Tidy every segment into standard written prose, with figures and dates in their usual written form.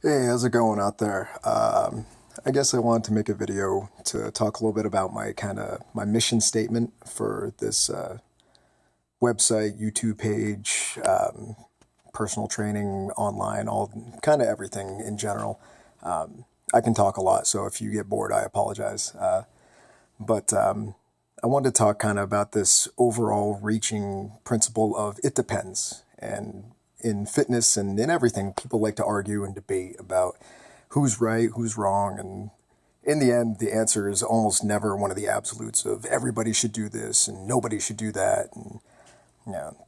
Hey, how's it going out there? I guess I wanted to make a video to talk a little bit about my mission statement for this website, YouTube page, personal training online, all kind of everything in general. I can talk a lot, so if you get bored, I apologize. But I wanted to talk kind of about this overall reaching principle of it depends. And in fitness and in everything, people like to argue and debate about who's right, who's wrong. And in the end, the answer is almost never one of the absolutes of everybody should do this and nobody should do that. And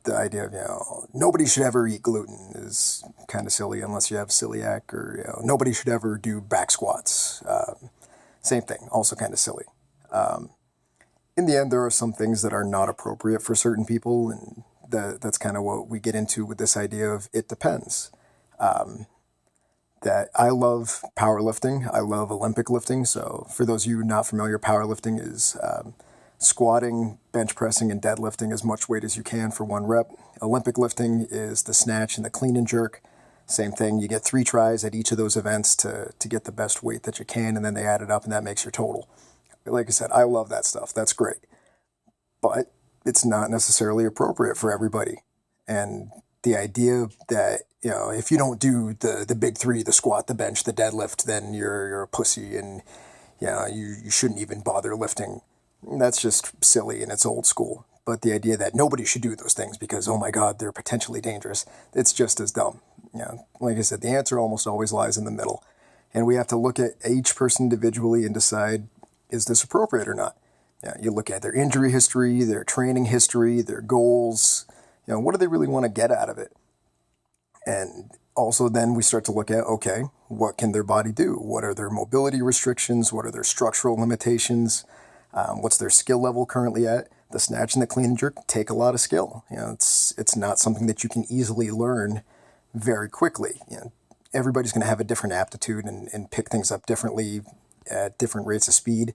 the idea of nobody should ever eat gluten is kind of silly unless you have celiac, or nobody should ever do back squats. Same thing, also kind of silly. In the end, there are some things that are not appropriate for certain people, and that's kind of what we get into with this idea of it depends. That I love powerlifting. I love Olympic lifting. So, for those of you not familiar, powerlifting is squatting, bench pressing, and deadlifting as much weight as you can for one rep. Olympic lifting is the snatch and the clean and jerk. Same thing. You get 3 tries at each of those events to get the best weight that you can, and then they add it up, and that makes your total. Like I said, I love that stuff. That's great. But it's not necessarily appropriate for everybody. And the idea that, if you don't do the big three, the squat, the bench, the deadlift, then you're a pussy and, you shouldn't even bother lifting. That's just silly and it's old school. But the idea that nobody should do those things because, oh my God, they're potentially dangerous, it's just as dumb. Like I said, the answer almost always lies in the middle. And we have to look at each person individually and decide, is this appropriate or not? You look at their injury history, their training history, their goals. What do they really want to get out of it? And also then we start to look at, okay, what can their body do? What are their mobility restrictions? What are their structural limitations? What's their skill level currently at? The snatch and the clean and jerk take a lot of skill. It's not something that you can easily learn very quickly. Everybody's going to have a different aptitude and pick things up differently at different rates of speed.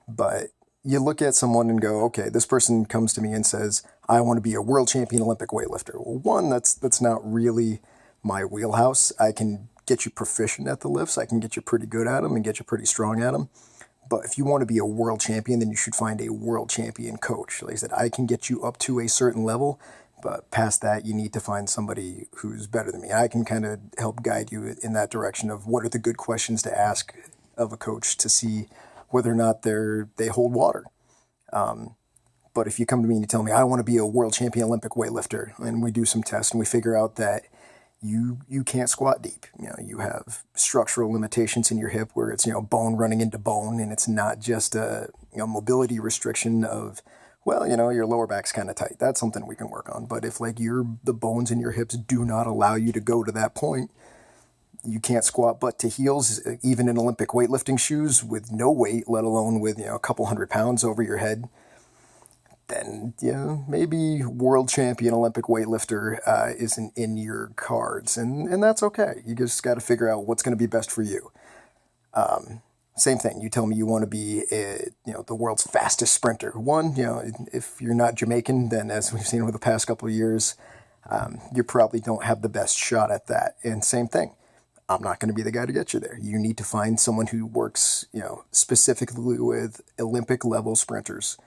But you look at someone and go, okay, this person comes to me and says, I want to be a world champion Olympic weightlifter. Well, one, that's not really my wheelhouse. I can get you proficient at the lifts. I can get you pretty good at them and get you pretty strong at them. But if you want to be a world champion, then you should find a world champion coach. Like I said, I can get you up to a certain level, but past that, you need to find somebody who's better than me. I can kind of help guide you in that direction of what are the good questions to ask of a coach to see whether or not they hold water. But if you come to me and you tell me I want to be a world champion Olympic weightlifter, and we do some tests and we figure out that you can't squat deep. You have structural limitations in your hip where it's bone running into bone, and it's not just a mobility restriction of, well, your lower back's kind of tight. That's something we can work on. But if like the bones in your hips do not allow you to go to that point, you can't squat butt to heels, even in Olympic weightlifting shoes with no weight, let alone with a couple 100 pounds over your head, then maybe world champion Olympic weightlifter isn't in your cards, and that's okay. You just got to figure out what's going to be best for you. Same thing. You tell me you want to be the world's fastest sprinter. One, if you're not Jamaican, then as we've seen over the past couple of years, you probably don't have the best shot at that. And same thing. I'm not going to be the guy to get you there. You need to find someone who works, specifically with Olympic level sprinters.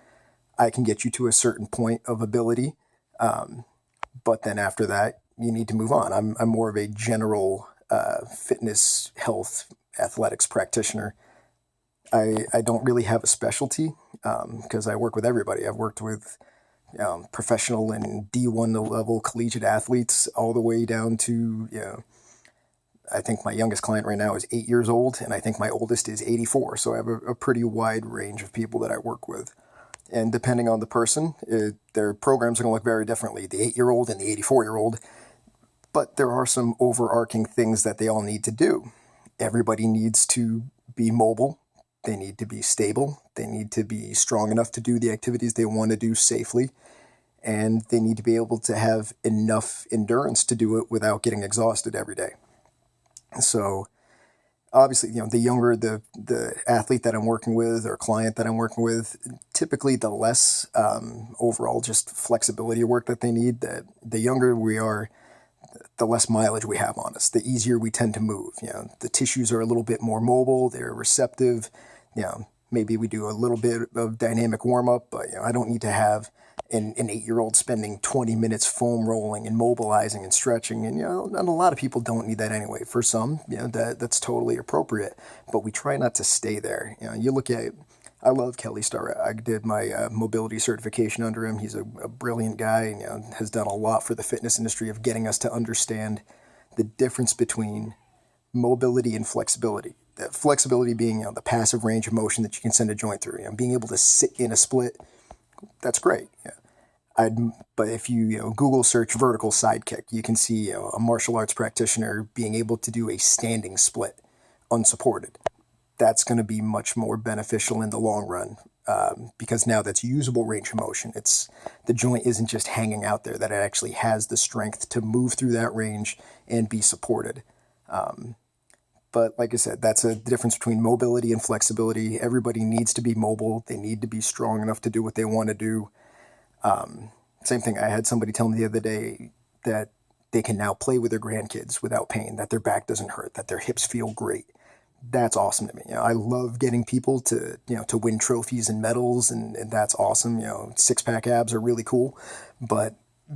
I can get you to a certain point of ability, but then after that, you need to move on. I'm more of a general fitness, health, athletics practitioner. I don't really have a specialty because I work with everybody. I've worked with professional and D1 level collegiate athletes all the way down to, I think my youngest client right now is 8 years old, and I think my oldest is 84. So I have a pretty wide range of people that I work with. And depending on the person, their programs are going to look very differently, the 8-year-old and the 84-year-old. But there are some overarching things that they all need to do. Everybody needs to be mobile. They need to be stable. They need to be strong enough to do the activities they want to do safely. And they need to be able to have enough endurance to do it without getting exhausted every day. So obviously, the younger the athlete that I'm working with or client that I'm working with, typically the less overall just flexibility work that they need. The younger we are, the less mileage we have on us, the easier we tend to move. The tissues are a little bit more mobile, they're receptive. Maybe we do a little bit of dynamic warm up, but I don't need to have an 8-year-old spending 20 minutes foam rolling and mobilizing and stretching. And and a lot of people don't need that anyway. For some, that's totally appropriate. But we try not to stay there. You look at, I love Kelly Starrett. I did my mobility certification under him. He's a brilliant guy and has done a lot for the fitness industry of getting us to understand the difference between mobility and flexibility. That flexibility being the passive range of motion that you can send a joint through. Being able to sit in a split, that's great. But if you Google search vertical side kick, you can see a martial arts practitioner being able to do a standing split unsupported. That's going to be much more beneficial in the long run because now that's usable range of motion. It's the joint isn't just hanging out there; that it actually has the strength to move through that range and be supported. But like I said, that's a difference between mobility and flexibility. Everybody needs to be mobile. They need to be strong enough to do what they want to do. Same thing. I had somebody tell me the other day that they can now play with their grandkids without pain, that their back doesn't hurt, that their hips feel great. That's awesome to me. I love getting people to to win trophies and medals, and that's awesome. 6-pack abs are really cool, but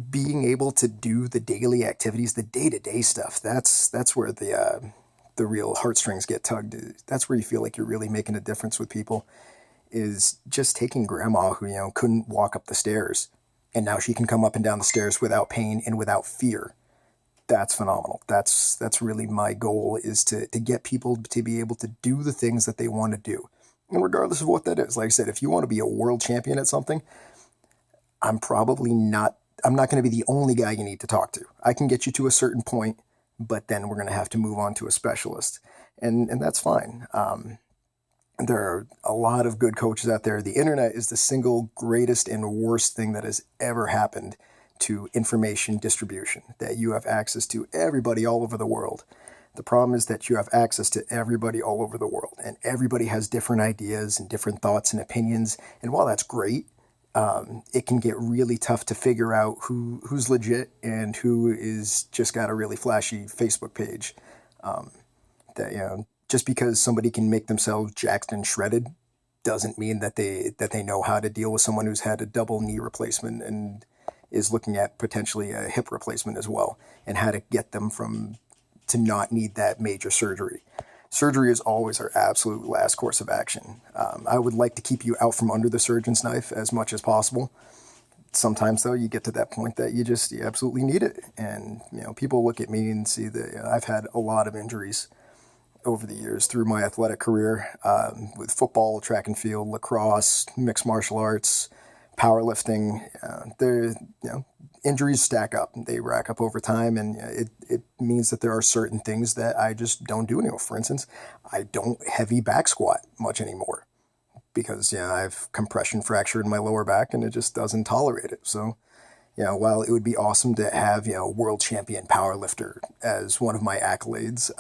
being able to do the daily activities, the day-to-day stuff, that's where the real heartstrings get tugged. That's where you feel like you're really making a difference with people. Is just taking grandma who couldn't walk up the stairs, and now she can come up and down the stairs without pain and without fear. That's phenomenal. That's really my goal, is to get people to be able to do the things that they want to do. And regardless of what that is, like I said, if you want to be a world champion at something, I'm not going to be the only guy you need to talk to. I can get you to a certain point, but then we're going to have to move on to a specialist. And that's fine. There are a lot of good coaches out there. The internet is the single greatest and worst thing that has ever happened to information distribution, that you have access to everybody all over the world. The problem is that you have access to everybody all over the world, and everybody has different ideas and different thoughts and opinions. And while that's great, it can get really tough to figure out who's legit and who is just got a really flashy Facebook page. Just because somebody can make themselves jacked and shredded doesn't mean that they know how to deal with someone who's had a double knee replacement and is looking at potentially a hip replacement as well, and how to get them to not need that major surgery. Surgery is always our absolute last course of action. I would like to keep you out from under the surgeon's knife as much as possible. Sometimes, though, you get to that point that you absolutely need it. And, people look at me and see that I've had a lot of injuries over the years through my athletic career, with football, track and field, lacrosse, mixed martial arts, powerlifting. Injuries stack up. They rack up over time, and it means that there are certain things that I just don't do anymore. For instance, I don't heavy back squat much anymore because I have compression fracture in my lower back, and it just doesn't tolerate it. So, while it would be awesome to have world champion powerlifter as one of my accolades,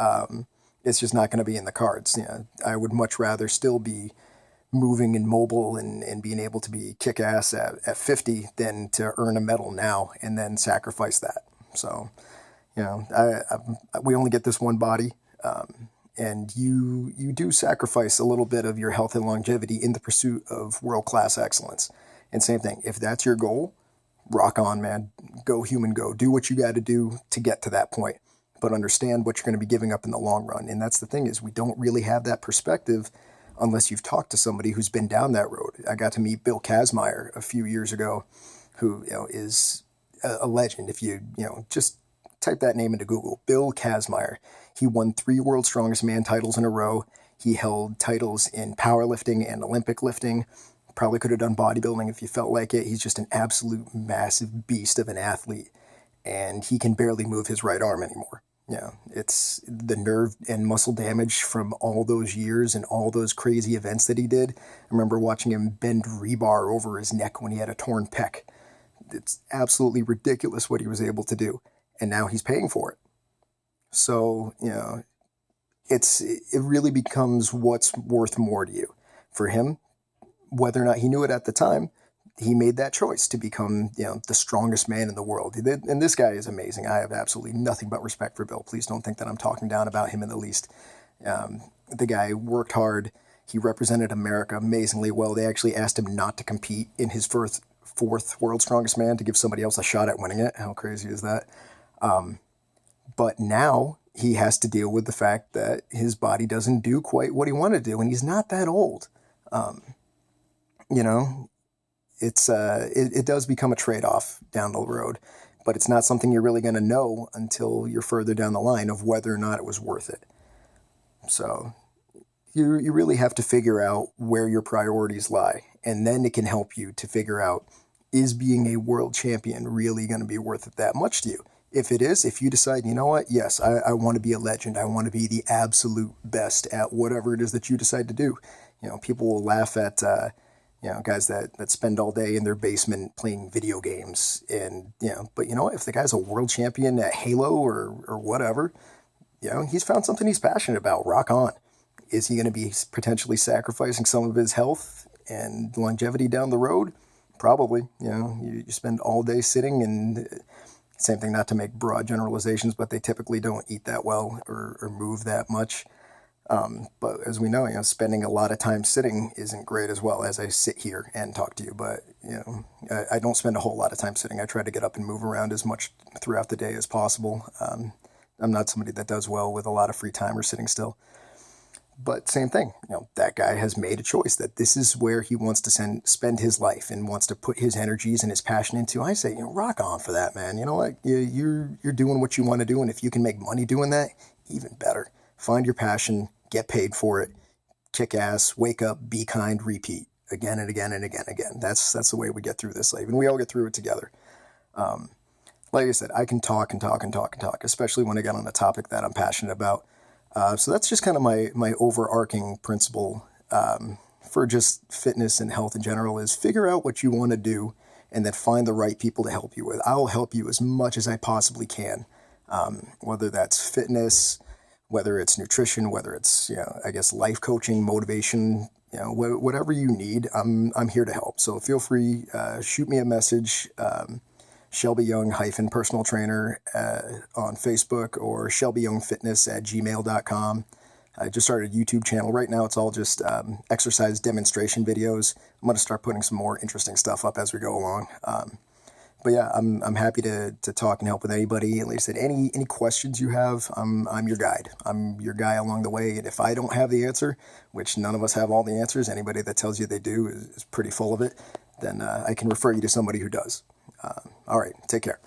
it's just not going to be in the cards. I would much rather still be moving and mobile and being able to be kick-ass at 50 than to earn a medal now and then sacrifice that. So, we only get this one body, and you do sacrifice a little bit of your health and longevity in the pursuit of world-class excellence. And same thing, if that's your goal, rock on, man. Go human go. Do what you got to do to get to that point, but understand what you're going to be giving up in the long run. And that's the thing, is we don't really have that perspective unless you've talked to somebody who's been down that road. I got to meet Bill Kazmaier a few years ago, who is a legend. If you just type that name into Google, Bill Kazmaier. He won 3 World's Strongest Man titles in a row. He held titles in powerlifting and Olympic lifting. Probably could have done bodybuilding if you felt like it. He's just an absolute massive beast of an athlete, and he can barely move his right arm anymore. It's the nerve and muscle damage from all those years and all those crazy events that he did. I remember watching him bend rebar over his neck when he had a torn pec. It's absolutely ridiculous what he was able to do. And now he's paying for it. So, it really becomes what's worth more to you. For him, whether or not he knew it at the time, he made that choice to become, the strongest man in the world. And this guy is amazing. I have absolutely nothing but respect for Bill. Please don't think that I'm talking down about him in the least. The guy worked hard. He represented America amazingly well. They actually asked him not to compete in his fourth World's Strongest Man to give somebody else a shot at winning it. How crazy is that? But now he has to deal with the fact that his body doesn't do quite what he wanted to do, and he's not that old. It does become a trade-off down the road, but it's not something you're really going to know until you're further down the line of whether or not it was worth it. So you really have to figure out where your priorities lie, and then it can help you to figure out, is being a world champion really going to be worth it that much to you? If it is, if you decide, you know what, yes, I want to be a legend. I want to be the absolute best at whatever it is that you decide to do. People will laugh at, guys that spend all day in their basement playing video games. And, but you know what, if the guy's a world champion at Halo or whatever, he's found something he's passionate about. Rock on. Is he going to be potentially sacrificing some of his health and longevity down the road? Probably. You spend all day sitting, and same thing, not to make broad generalizations, but they typically don't eat that well or move that much. But as we know, spending a lot of time sitting isn't great as well. As I sit here and talk to you, but I don't spend a whole lot of time sitting. I try to get up and move around as much throughout the day as possible. I'm not somebody that does well with a lot of free time or sitting still. But same thing, that guy has made a choice that this is where he wants to spend his life and wants to put his energies and his passion into. I say, rock on for that, man. You know what? You're doing what you want to do, and if you can make money doing that, even better. Find your passion, get paid for it, kick ass, wake up, be kind, repeat again and again and again and again. That's the way we get through this life, and we all get through it together. Like I said, I can talk and talk and talk and talk, especially when I get on a topic that I'm passionate about. So that's just kind of my overarching principle for just fitness and health in general, is figure out what you want to do and then find the right people to help you with. I'll help you as much as I possibly can, whether that's fitness, whether it's nutrition, whether it's, life coaching, motivation, whatever you need, I'm here to help. So feel free, shoot me a message, Shelby Young personal trainer on Facebook, or shelbyyoungfitness@gmail.com. I just started a YouTube channel. Right now it's all just exercise demonstration videos. I'm going to start putting some more interesting stuff up as we go along. But yeah, I'm happy to talk and help with anybody. Like I said, any questions you have, I'm your guide. I'm your guy along the way. And if I don't have the answer, which none of us have all the answers, anybody that tells you they do is pretty full of it, then I can refer you to somebody who does. All right, take care.